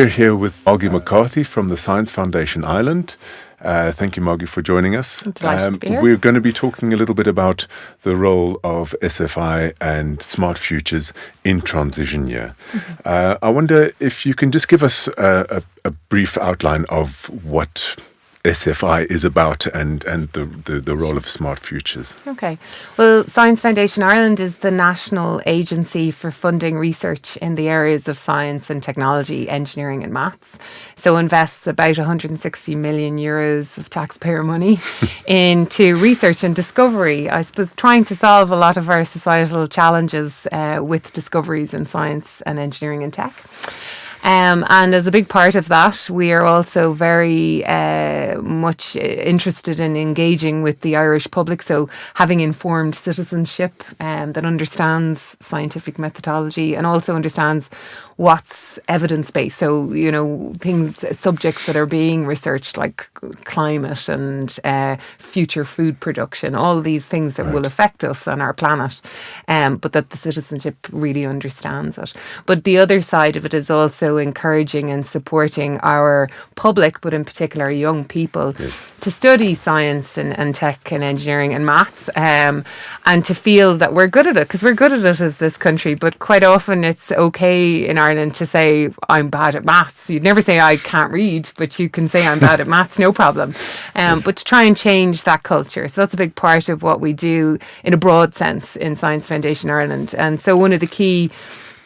We're here with Margie McCarthy from the Science Foundation Ireland. Thank you, Margie, for joining us. I'm delighted to be here. We're going to be talking a little bit about the role of SFI and smart futures in transition year. I wonder if you can just give us a brief outline of what SFI is about and the role of smart futures. Okay. Well, Science Foundation Ireland is the national agency for funding research in the areas of science and technology, engineering and maths. So invests about 160 million euros of taxpayer money into research and discovery. I suppose trying to solve a lot of our societal challenges with discoveries in science and engineering and tech. And as a big part of that, we are also very much interested in engaging with the Irish public. So having informed citizenship that understands scientific methodology and also understands what's evidence-based. So, subjects that are being researched like climate and future food production, all these things that will affect us and our planet, but that the citizenship really understands it. But the other side of it is also encouraging and supporting our public, but in particular young people, to study science and tech and engineering and maths, and to feel that we're good at it, because we're good at it as this country. But quite often it's okay in Ireland to say, I'm bad at maths. You'd never say I can't read, but you can say I'm bad at maths, no problem. But to try and change that culture. So that's a big part of what we do in a broad sense in Science Foundation Ireland. And so one of the key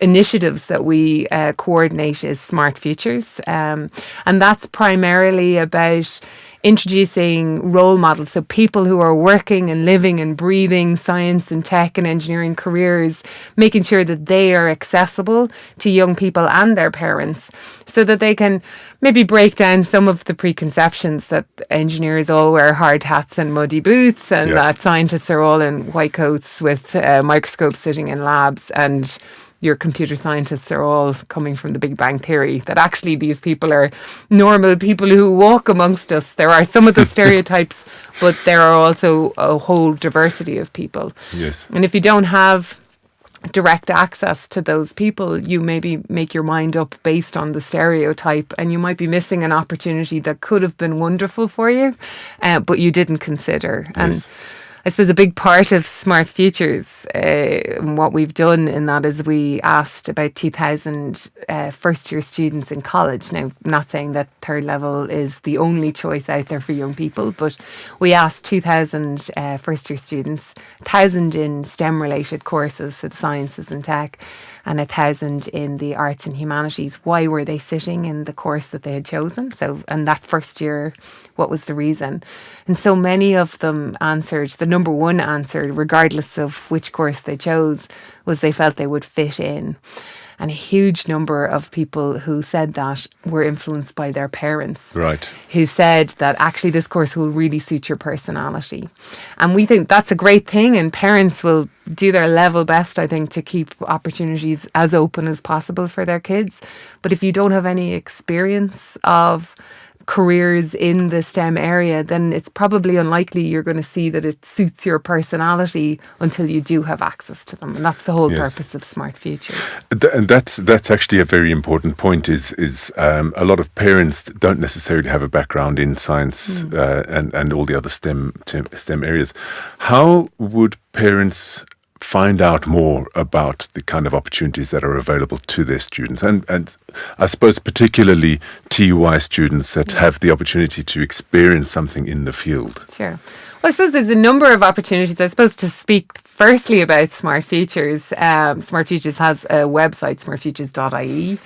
initiatives that we coordinate is Smart Futures. And that's primarily about introducing role models, so people who are working and living and breathing science and tech and engineering careers, making sure that they are accessible to young people and their parents, so that they can maybe break down some of the preconceptions that engineers all wear hard hats and muddy boots, and that scientists are all in white coats with microscopes sitting in labs, and your computer scientists are all coming from the Big Bang Theory, that actually these people are normal people who walk amongst us. There are some of the stereotypes, but there are also a whole diversity of people. Yes. And if you don't have direct access to those people, you maybe make your mind up based on the stereotype, and you might be missing an opportunity that could have been wonderful for you, but you didn't consider. And I suppose a big part of Smart Futures, what we've done in that is we asked about 2,000 first-year students in college. Now, I'm not saying that third level is the only choice out there for young people, but we asked 2,000 first-year students, 1,000 in STEM-related courses, so the sciences and tech, and 1,000 in the arts and humanities. Why were they sitting in the course that they had chosen? So, and that first year, what was the reason? And so many of them answered, the number one answer, regardless of which course they chose, was they felt they would fit in. And a huge number of people who said that were influenced by their parents. Right. Who said that actually this course will really suit your personality. And we think that's a great thing, and parents will do their level best, I think, to keep opportunities as open as possible for their kids. But if you don't have any experience of careers in the STEM area, then it's probably unlikely you're going to see that it suits your personality until you do have access to them. And that's the whole purpose of Smart Futures. And that's actually a very important point, is a lot of parents don't necessarily have a background in science and all the other STEM areas. How would parents find out more about the kind of opportunities that are available to their students, and I suppose particularly TUI students that have the opportunity to experience something in the field? Sure. Well, I suppose there's a number of opportunities. I suppose to speak firstly about Smart Futures, Smart Futures has a website, smartfutures.ie,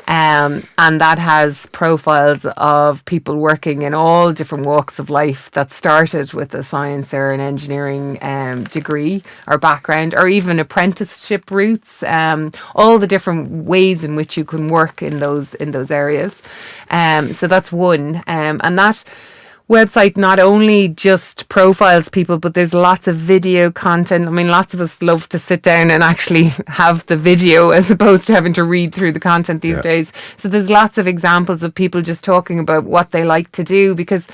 and that has profiles of people working in all different walks of life that started with a science or an engineering degree or background, or even apprenticeship routes, all the different ways in which you can work in those areas. So that's one, and that website not only just profiles people, but there's lots of video content. I mean, lots of us love to sit down and actually have the video as opposed to having to read through the content these days. So there's lots of examples of people just talking about what they like to do, because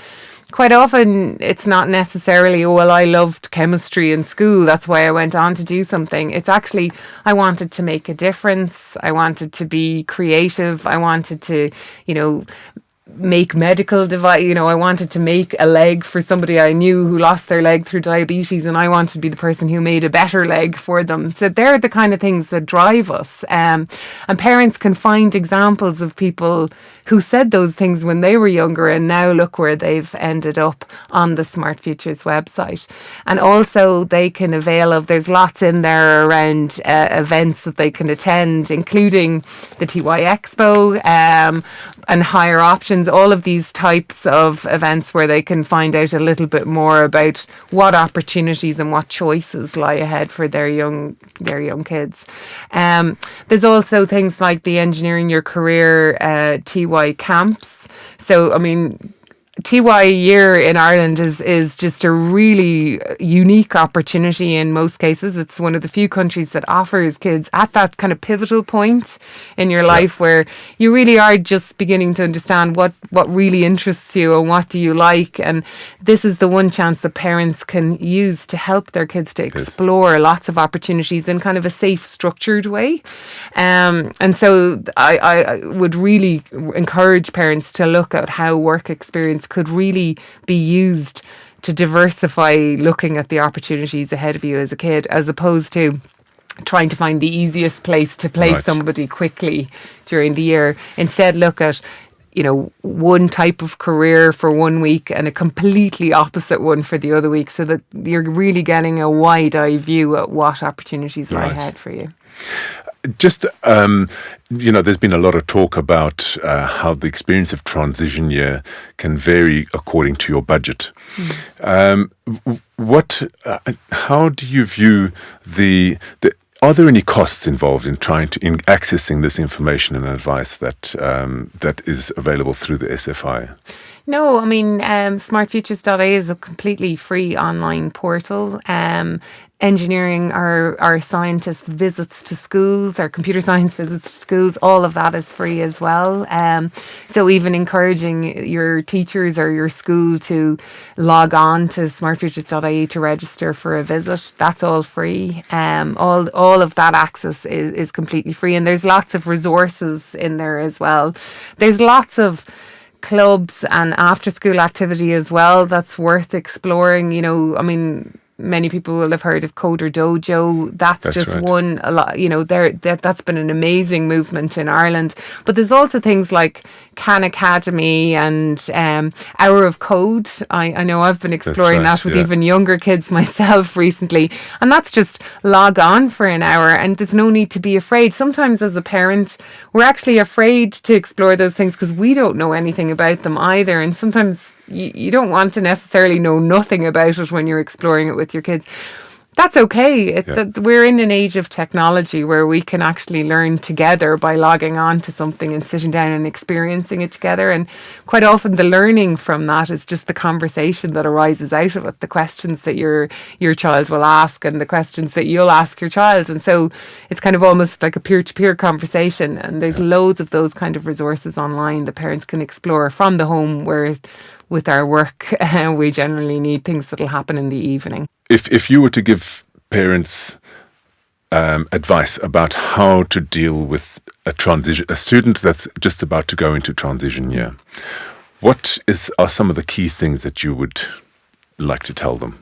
quite often it's not necessarily, oh, well, I loved chemistry in school, that's why I went on to do something. It's actually, I wanted to make a difference. I wanted to be creative. I wanted to, make medical device. I wanted to make a leg for somebody I knew who lost their leg through diabetes, and I wanted to be the person who made a better leg for them. So they're the kind of things that drive us. And parents can find examples of people who said those things when they were younger, and now look where they've ended up on the Smart Futures website. And also they can avail of, there's lots in there around events that they can attend, including the TY Expo, and higher options, all of these types of events where they can find out a little bit more about what opportunities and what choices lie ahead for their young kids. There's also things like the Engineering Your Career TY camps. So, I mean, TY year in Ireland is just a really unique opportunity in most cases. It's one of the few countries that offers kids at that kind of pivotal point in your life where you really are just beginning to understand what really interests you and what do you like. And this is the one chance that parents can use to help their kids to explore lots of opportunities in kind of a safe, structured way. And so I would really encourage parents to look at how work experience could really be used to diversify looking at the opportunities ahead of you as a kid, as opposed to trying to find the easiest place to place somebody quickly during the year. Instead, look at one type of career for 1 week and a completely opposite one for the other week, so that you're really getting a wide-eye view at what opportunities lie ahead for you. Just, there's been a lot of talk about how the experience of transition year can vary according to your budget. How do you view are there any costs involved in accessing this information and advice that is available through the SFI? No, I mean, smartfutures.ie is a completely free online portal. Engineering, our scientist visits to schools, our computer science visits to schools, all of that is free as well. So even encouraging your teachers or your school to log on to smartfutures.ie to register for a visit, that's all free. All of that access is completely free, and there's lots of resources in there as well. There's lots of clubs and after school activity as well that's worth exploring. Many people will have heard of Coder Dojo. That's just right. One, a lot, that's been an amazing movement in Ireland. But there's also things like Khan Academy and Hour of Code. I know I've been exploring that with even younger kids myself recently. And that's just log on for an hour, and there's no need to be afraid. Sometimes as a parent, we're actually afraid to explore those things because we don't know anything about them either. And sometimes you don't want to necessarily know nothing about it when you're exploring it with your kids. That's okay. We're in an age of technology where we can actually learn together by logging on to something and sitting down and experiencing it together. And quite often the learning from that is just the conversation that arises out of it, the questions that your child will ask and the questions that you'll ask your child. And so it's kind of almost like a peer-to-peer conversation. And there's loads of those kind of resources online that parents can explore from the home, where with our work, we generally need things that'll happen in the evening. If you were to give parents advice about how to deal with a student that's just about to go into transition year, what are some of the key things that you would like to tell them?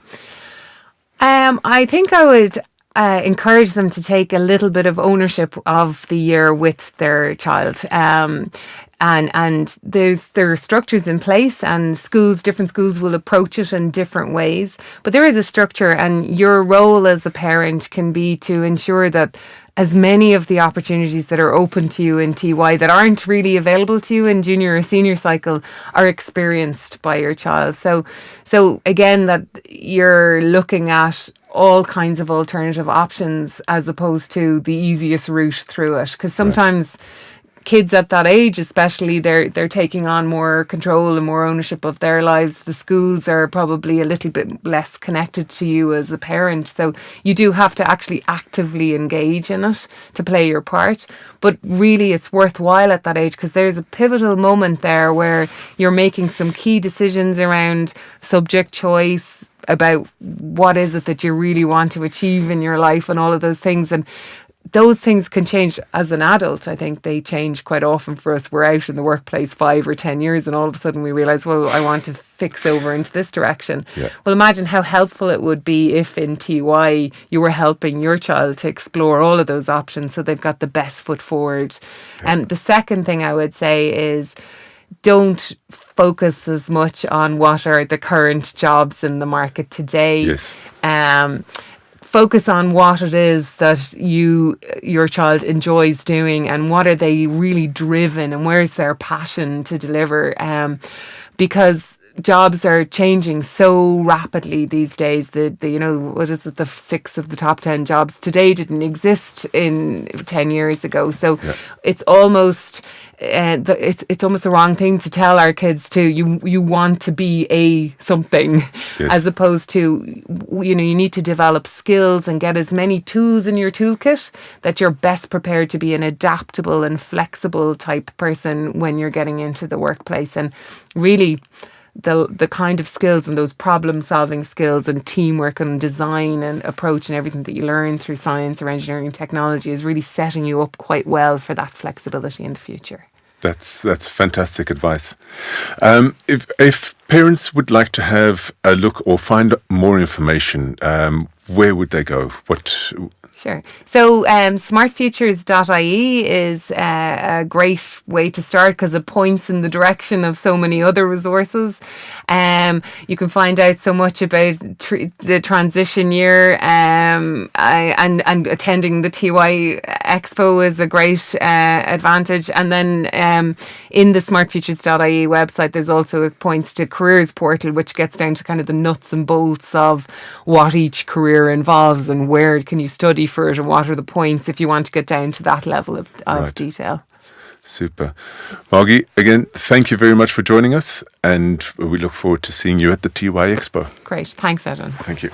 I think I would encourage them to take a little bit of ownership of the year with their child. And there are structures in place, and different schools will approach it in different ways. But there is a structure, and your role as a parent can be to ensure that as many of the opportunities that are open to you in TY that aren't really available to you in junior or senior cycle are experienced by your child. So again, that you're looking at all kinds of alternative options as opposed to the easiest route through it. Because sometimes kids at that age, especially, they're taking on more control and more ownership of their lives. The schools are probably a little bit less connected to you as a parent. So you do have to actually actively engage in it to play your part. But really, it's worthwhile at that age, because there's a pivotal moment there where you're making some key decisions around subject choice, about what is it that you really want to achieve in your life and all of those things. And those things can change as an adult. I think they change quite often for us. We're out in the workplace 5 or 10 years and all of a sudden we realise, well, I want to fix over into this direction. Yeah. Well, imagine how helpful it would be if in TY you were helping your child to explore all of those options so they've got the best foot forward. And the second thing I would say is, don't focus as much on what are the current jobs in the market today. Yes. Focus on what it is that your child enjoys doing, and what are they really driven, and where's their passion to deliver. Because jobs are changing so rapidly these days. What is it? The 6 of the top 10 jobs today didn't exist in 10 years ago. So it's almost it's almost the wrong thing to tell our kids to you want to be a something, as opposed to you need to develop skills and get as many tools in your toolkit that you're best prepared to be an adaptable and flexible type person when you're getting into the workplace. And really, the kind of skills and those problem solving skills and teamwork and design and approach and everything that you learn through science or engineering and technology is really setting you up quite well for that flexibility in the future. That's fantastic advice. If parents would like to have a look or find more information, where would they go? Sure. So smartfutures.ie is a great way to start, because it points in the direction of so many other resources. You can find out so much about the transition year, and attending the TY Expo is a great advantage. And then in the smartfutures.ie website, there's also points to careers portal, which gets down to kind of the nuts and bolts of what each career involves and where can you study for it and what are the points if you want to get down to that level of detail. Super. Margie, again, thank you very much for joining us, and we look forward to seeing you at the TY Expo. Great. Thanks, Edwin. Thank you.